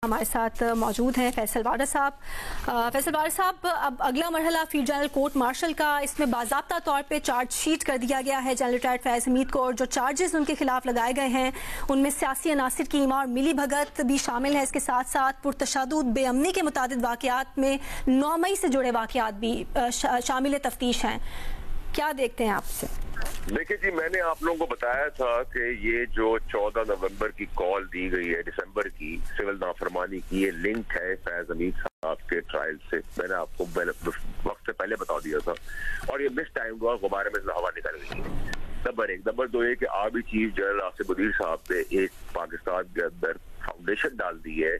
हमारे साथ मौजूद हैं फैसल वारस साहब। फैसल वारस साहब, अब अगला मरहला फील्ड जनरल कोर्ट मार्शल का, इसमें बाज़ाब्ता तौर पे चार्जशीट कर दिया गया है जनरल रिटायर्ड फैज़ हमीद को, और जो चार्जेस उनके खिलाफ लगाए गए हैं उनमें सियासी अनासिर की इमा और मिली भगत भी शामिल है। इसके साथ साथ पुरतशद्दुद बेअमनी के मुतादिद वाक़यात में 9 मई से जुड़े वाक़यात भी शामिल तफ्तीश हैं। क्या देखते हैं आपसे? देखिए जी, मैंने आप लोगों को बताया था कि ये जो 14 नवंबर की कॉल दी गई है दिसंबर की सिविल नाफरमानी की, ये लिंक है फैज हमीद साहब के ट्रायल से। मैंने आपको वक्त से पहले बता दिया था और ये मिस टाइम हुआ, गुब्बारे में से हवा निकल गई है। नंबर 1। नंबर 2 ये कि army chief general Asif Uddin साहब ने एक पाकिस्तान के अंदर फाउंडेशन डाल दी है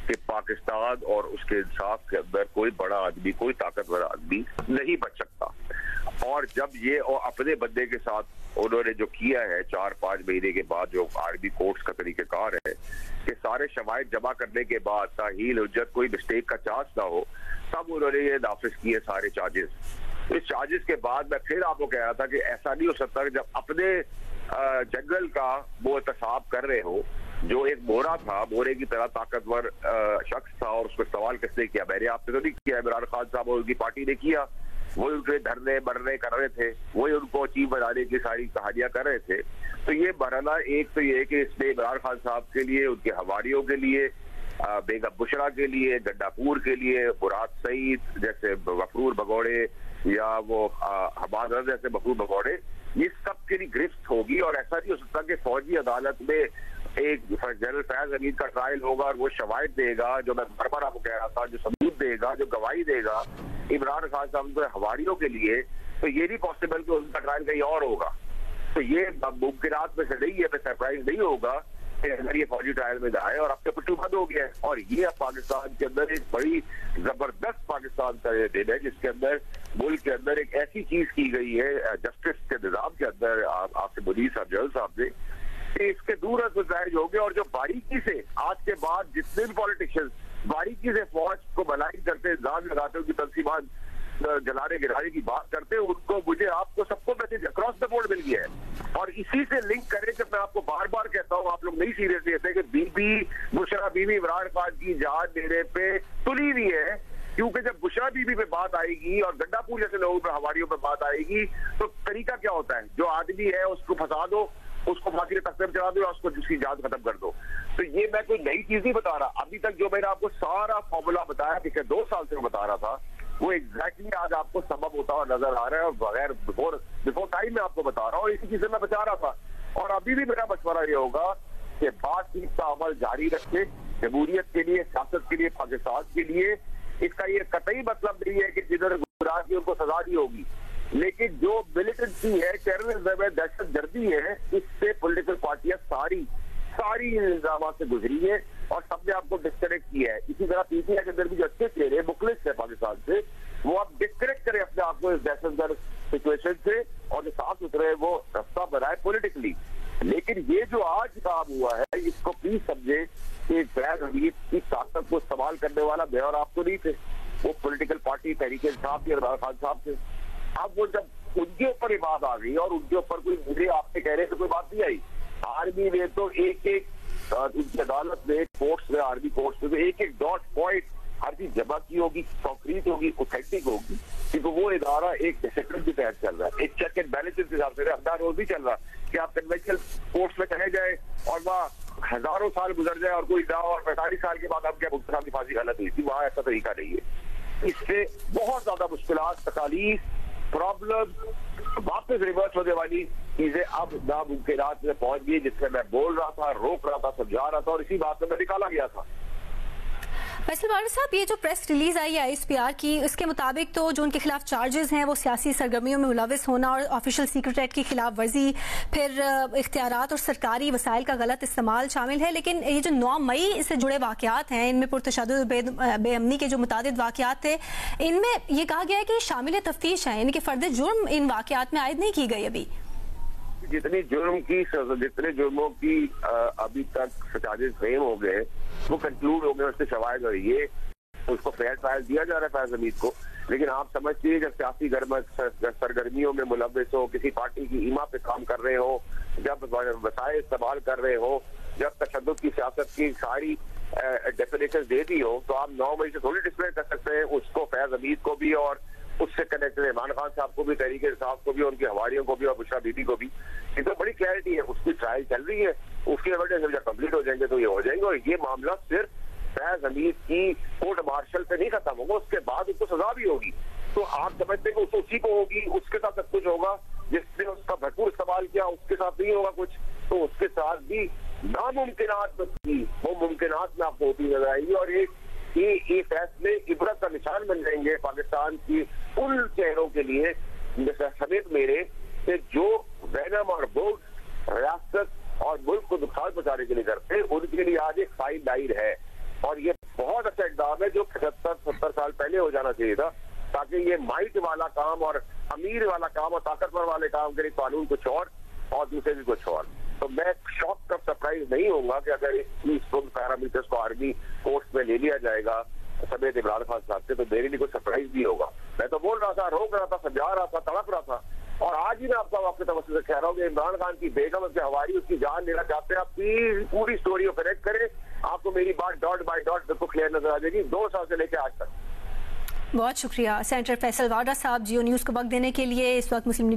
कि पाकिस्तान और उसके इंसाफ के अंदर कोई बड़ा आदमी, कोई ताकतवर आदमी नहीं बच सकता। और जब ये और अपने बंदे के साथ उन्होंने जो किया है 4-5 महीने के बाद, जो आर्मी कोर्ट्स का तरीकेकार है कि सारे शवाहिद जमा करने के बाद ताहील हुज्जत कोई मिस्टेक का चांस ना हो, तब उन्होंने ये नाफिज किए सारे चार्जेस। इस चार्जेस के बाद मैं फिर आपको कह रहा था कि ऐसा नहीं हो सकता कि जब अपने जंगल का वो एहतसाब कर रहे हो, जो एक मोहरा था, मोहरे की तरह ताकतवर शख्स था, और उस पर सवाल किसने किया? मैंने आपने तो नहीं किया, इमरान खान साहब और उनकी पार्टी ने किया। वही उनके धरने मरने कर रहे थे, वही उनको चीफ बनाने की सारी कहानियां कर रहे थे। तो ये मरना एक तो ये है कि इसने इमरान खान साहब के लिए, उनके हवारियों के लिए, बेगम बुशरा के लिए, गंडापुर के लिए, मुराद सईद जैसे गफरूर भगोड़े या वो हमाद जैसे गफरूर भगोड़े, ये सब के लिए गिरफ्त होगी। और ऐसा नहीं हो सकता कि फौजी अदालत में एक जनरल फैज हमीद का ट्रायल होगा और वो शवाहिद देगा, जो मैं बार बार आपको कह रहा था, जो सबूत देगा, जो गवाही देगा इमरान खान साहब के हवारियों के लिए, तो ये नहीं पॉसिबल कि उनका ट्रायल कहीं और होगा। तो ये मुमकिनात में से नहीं है, मैं सरप्राइज नहीं होगा कि अगर ये फौजी ट्रायल में जाए। और अब तो पिट्ठू बंद हो गया है, और ये अब पाकिस्तान के अंदर एक बड़ी जबरदस्त पाकिस्तान का दिन है, जिसके अंदर मुल्क के अंदर एक ऐसी चीज की गई है जस्टिस के निजाम के अंदर आपसे मुनीर साहब जनरल साहब ने, इसके दूर गुजारिश हो गए। और जो बारीकी से आज के बाद जितने भी पॉलिटिशियन बारीकी से फौज को भलाई करते, इल्जाम लगाते, उनकी तंजीमात जलाने गिराने की बात करते हैं, उनको, मुझे, आपको, सबको मैसेज अक्रॉस द बोर्ड मिल गया है। और इसी से लिंक करें कि मैं आपको बार बार कहता हूँ, आप लोग नहीं सीरियस लेते कि बीबी बुशरा बीबी इमरान खान की जान देने पे तुली हुई है। क्योंकि जब बुशरा बीबी पे बात आएगी और गंडापुर जैसे लोगों पे, हवारियों पे बात आएगी, तो तरीका क्या होता है? जो आदमी है उसको फंसा दो, उसको फांसी के तख्ते पर चढ़ा दो, उसको जिसकी जान खत्म कर दो। तो ये मैं कोई नई चीज नहीं बता रहा। अभी तक जो मैंने आपको सारा फॉर्मूला बताया, पिछले 2 साल से मैं बता रहा था, वो एग्जैक्टली आज आपको सबब होता हुआ नजर आ रहा है। और बगैर बिफोर टाइम में आपको बता रहा हूँ, और इसी चीज से मैं बचा रहा था। और अभी भी मेरा मशवरा ये होगा कि बातचीत का अमल जारी रखे, जमहूरियत के लिए, सियासत के लिए, पाकिस्तान के लिए। इसका ये कतई मतलब नहीं है कि जिधर गुनाह की उनको सजा दी होगी, लेकिन जो मिलिटेंसी है, टेररिज्म है, दहशतगर्दी है, इससे पॉलिटिकल पार्टियां सारी इल्जाम से गुजरी है और सबने आपको डिस्कनेक्ट किया है। इसी तरह पीटीआई के अंदर भी जो अच्छे चेहरे मुखलिस है पाकिस्तान से, वो आप डिस्कनेक्ट करें अपने आप को इस दहशतगर्द सिचुएशन से, और जो साफ सुथरे वो रास्ता बनाए पॉलिटिकली। लेकिन ये जो आज काम हुआ है, इसको प्लीज समझे कि फैज हमीद की ताकत को इस्तेमाल करने वाला मैं और आप तो नहीं थे, वो पॉलिटिकल पार्टी तहरीक इंसाफ की इमरान खान साहब थे। अब वो जब उनके ऊपर बात आ गई और उनके ऊपर कोई, मुझे आपसे कह रहे थे, कोई बात नहीं आई। आर्मी ने तो एक उनकी अदालत में, कोर्ट्स में, आर्मी कोर्ट्स में एक डॉट पॉइंट हर चीज जमा की होगी, कॉन्क्रीट होगी, ऑथेंटिक होगी, क्योंकि वो इदारा एक डिसिप्लिन के तहत चल रहा है, एक चेक एंड बैलेंस के हिसाब से अपना रोल भी चल रहा कि आप कन्वेंशनल कोर्ट्स में चले जाए और वहाँ हजारों साल गुजर जाए और कोई ना, और 45 साल के बाद हम क्या मुख्तार की फांसी गलत हुई थी, वहाँ ऐसा तरीका नहीं है। इससे बहुत ज्यादा मुश्किलात, तकालीफ, प्रॉब्लम, वापस रिवर्स होने वाली चीजें अब नामुमकिनात में पहुंच गई, जिससे मैं बोल रहा था, रोक रहा था, समझा रहा था, और इसी बात में मैं निकाला गया था। फैसल वारस साहब, ये जो प्रेस रिलीज आई है ISPR की, इसके मुताबिक तो जो उनके खिलाफ चार्जेस हैं वो सियासी सरगर्मियों में मुलविस होना और ऑफिशियल सीक्रेट एक्ट की खिलाफ वर्जी, फिर इख्तियारात और सरकारी वसाइल का गलत इस्तेमाल शामिल है। लेकिन ये जो 9 मई से जुड़े वाकयात हैं, इनमें पुरतशद्दुद बेअमनी के जो मुतादिद वाकयात थे, इनमें यह कहा गया है कि शामिल तफ्तीश हैं, इनके फर्द जुर्म इन वाकयात में आयद नहीं की गई। अभी जितने जुर्मों की अभी तक चार्जेस फ्रेम हो गए, वो कंक्लूड हो गए, उससे शवाहिद हो, ये उसको फेयर ट्रायल दिया जा रहा है फैज हमीद को। लेकिन आप समझते हैं, जब सियासी सरगर्मियों में मुलविस हो, किसी पार्टी की ईमा पे काम कर रहे हो, जब वसाइल इस्तेमाल कर रहे हो, जब तशद्दुद की सियासत की सारी डेफिनेशन दे दी हो तो आप 9 मई से थोड़ी डिस्प्ले कर सकते हैं उसको, फैज हमीद को भी और उससे कनेक्टेड इमरान खान साहब को भी, तहरीक इंसाफ को भी, उनके हवारियों को भी और बुशरा बीबी को भी। ये तो बड़ी क्लैरिटी है, उसकी ट्रायल चल रही है, उसके एविडेंस जब कंप्लीट हो जाएंगे तो ये हो जाएंगे। और ये मामला सिर्फ फैज हमीद की कोर्ट मार्शल पे नहीं खत्म होगा, उसके बाद उसको सजा भी होगी। तो आप समझते हैं कि उसी को होगी, उसके साथ सब कुछ होगा, जिसने उसका भरपूर इस्तेमाल किया उसके साथ नहीं होगा कुछ, तो उसके साथ भी नामुमकिनात वो मुमकिनात में आपको होती नजर आएंगी। और ये फैसले इबरत का निशान बन जाएंगे पाकिस्तान की उन चेहरों के लिए समेत मेरे, कि जो वैनम और बुग़्ज़ रियासत और मुल्क को नुकसान पहुंचाने के लिए करते, उनके लिए आज एक फाइन लाइन है। और ये बहुत अच्छा इक़दाम है जो 75-70 साल पहले हो जाना चाहिए था, ताकि ये माइट वाला काम और अमीर वाला काम और ताकतवर वाले काम के लिए कानून कुछ और दूसरे भी कुछ और। तो मैं शॉक का सरप्राइज नहीं होगा कि अगर इस पैरामीटर्स को आर्मी कोर्ट में ले लिया जाएगा समेत इमरान खान साहब से, तो मेरे लिए कोई सरप्राइज नहीं होगा। मैं तो बोल रहा था, रोक रहा था, समझा रहा था, तड़प रहा था। और आज ही मैं आपका वाक़ई तवज्जो से कह रहा हूँ कि इमरान खान की बेगम, उसके हवारी उसकी जान लेना चाहते हैं। आप पूरी स्टोरी को कनेक्ट करें, आपको मेरी बात डॉट बाय डॉट बिल्कुल क्लियर नजर आ जाएगी 2 साल से लेकर आज तक। बहुत शुक्रिया सेनेटर फैसल वाड्रा साहब जियो न्यूज़ को वक्त देने के लिए। इस वक्त मुस्लिम